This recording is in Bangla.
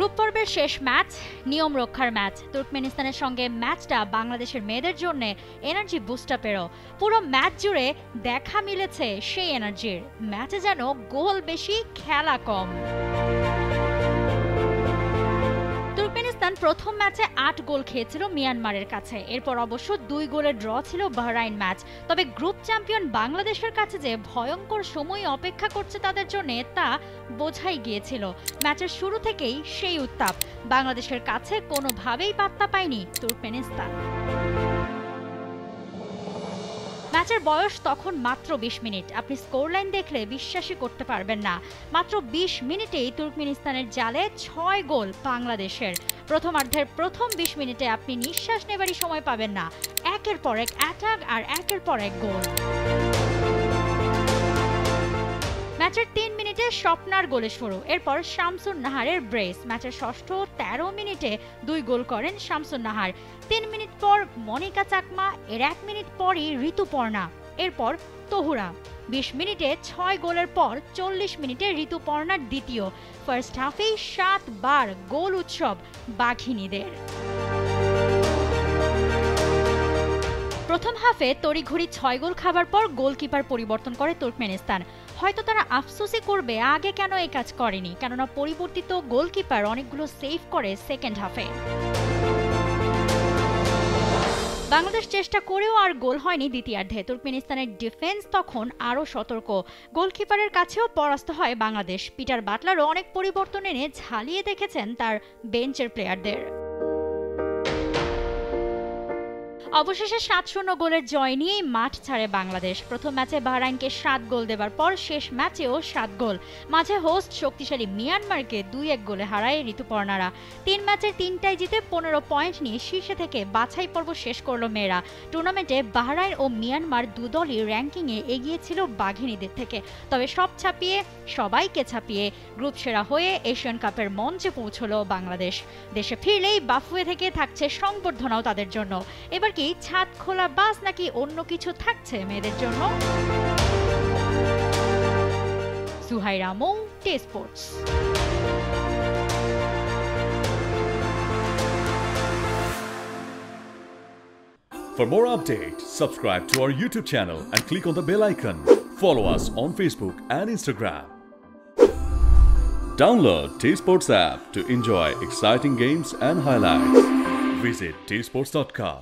গ্রুপ পর্বের শেষ ম্যাচ নিয়ম রক্ষার ম্যাচ। তুর্কমেনিস্তানের সঙ্গে ম্যাচটা বাংলাদেশের মেয়েদের জন্য এনার্জি বুস্টাপেরও। পুরো ম্যাচ জুড়ে দেখা মিলেছে সেই এনার্জির। ম্যাচে যেন গোল বেশি, খেলা কম। তুর্কমেনিস্তান প্রথম ম্যাচে ৮ গোল খেয়েছিল মিয়ানমারের কাছে। এরপর অবশ্য ২ গোলের ড্র ছিল বাহরাইন ম্যাচ। তবে গ্রুপ চ্যাম্পিয়ন বাংলাদেশের কাছে যে ভয়ঙ্কর সময় অপেক্ষা করছে তাদের জন্য তা বোঝাই গিয়েছিল। ম্যাচের শুরু থেকেই সেই উত্তাপ। বাংলাদেশের কাছে কোনোভাবেই পাত্তা পায়নি তুর্কমেনিস্তান। ম্যাচের বয়স তখন মাত্র ২০ মিনিট। আপনি স্কোর লাইন দেখলে বিশ্বাসই করতে পারবেন না। মাত্র ২০ মিনিটেই তুর্কমেনিস্তানের জালে ৬ গোল বাংলাদেশের। প্রথমার্ধের প্রথম ২০ মিনিটে আপনি নিঃশ্বাস নেবারই সময় পাবেন না। একের পর এক অ্যাটাক আর একের পর এক গোল। ম্যাচের ৩ মিনিটে স্বপ্নার গোলে শুরু। এরপর শামসুন নাহারের ব্রেস। ম্যাচের ষষ্ঠ ১৩ মিনিটে ২ গোল করেন শামসুন নাহার। ৩ মিনিট পর মনিকা চাকমা, এর ১ মিনিট পরই ঋতুপর্ণা, এরপর তহুরা। ২০ মিনিটে ৬ গোলের পর ৪০ মিনিটে ঋতুপর্ণার দ্বিতীয়। ফার্স্ট হাফেই ৭ বার গোল উৎসব বাঘিনীদের। প্রথম হাফে তড়িঘড়ি ৬ গোল খাবার পর গোলকিপার পরিবর্তন করে তুর্কমেনিস্তান। হয়তো তারা আফসোসই করবে আগে কেন এই কাজ করেনি, কেননা পরিবর্তিত গোলকিপার অনেকগুলো সেভ করে সেকেন্ড হাফে। বাংলাদেশ চেষ্টা করেও আর গোল হয়নি দ্বিতীয়ার্ধে। তুর্কমেনিস্তানের ডিফেন্স তখন আরও সতর্ক। গোলকিপারের কাছেও পরাস্ত হয় বাংলাদেশ। পিটার বাটলারও অনেক পরিবর্তন এনে ঝালিয়ে দেখেছেন তার বেঞ্চের প্লেয়ারদের। অবশেষে ৭-০ গোলের জয় নিয়েই মাঠ ছাড়ে বাংলাদেশ। প্রথম ম্যাচে বাহরাইনকে ৭ গোল দেবার পর শেষ ম্যাচেও ৭ গোল। মাঝে হোস্ট শক্তিশালী মিয়ানমারকে ২-১ গোলে হারায় ঋতুপর্ণারা। ৩ ম্যাচের ৩টাই জিতে ১৫ পয়েন্ট নিয়ে শীর্ষে থেকে বাছাই পর্ব শেষ করল মেয়েরা। টুর্নামেন্টে বাহরাইন ও মিয়ানমার দুদলই র্যাঙ্কিংয়ে এগিয়ে ছিল বাঘিনীদের থেকে। তবে সব ছাপিয়ে, সবাইকে ছাপিয়ে গ্রুপ সেরা হয়ে এশিয়ান কাপের মঞ্চে পৌঁছল বাংলাদেশ। দেশে ফিরলেই বাফুয়ে থেকে থাকছে সংবর্ধনাও তাদের জন্য। এবার কি ছাদ খোলা বাস নাকি অন্য কিছু থাকছে মেয়েদের জন্য? সুহাইরা মৌ, T Sports. For more updates, subscribe to our YouTube channel and click on the bell icon. Follow us on Facebook and Instagram. Download T Sports app to enjoy exciting games and highlights. Visit tsports.com.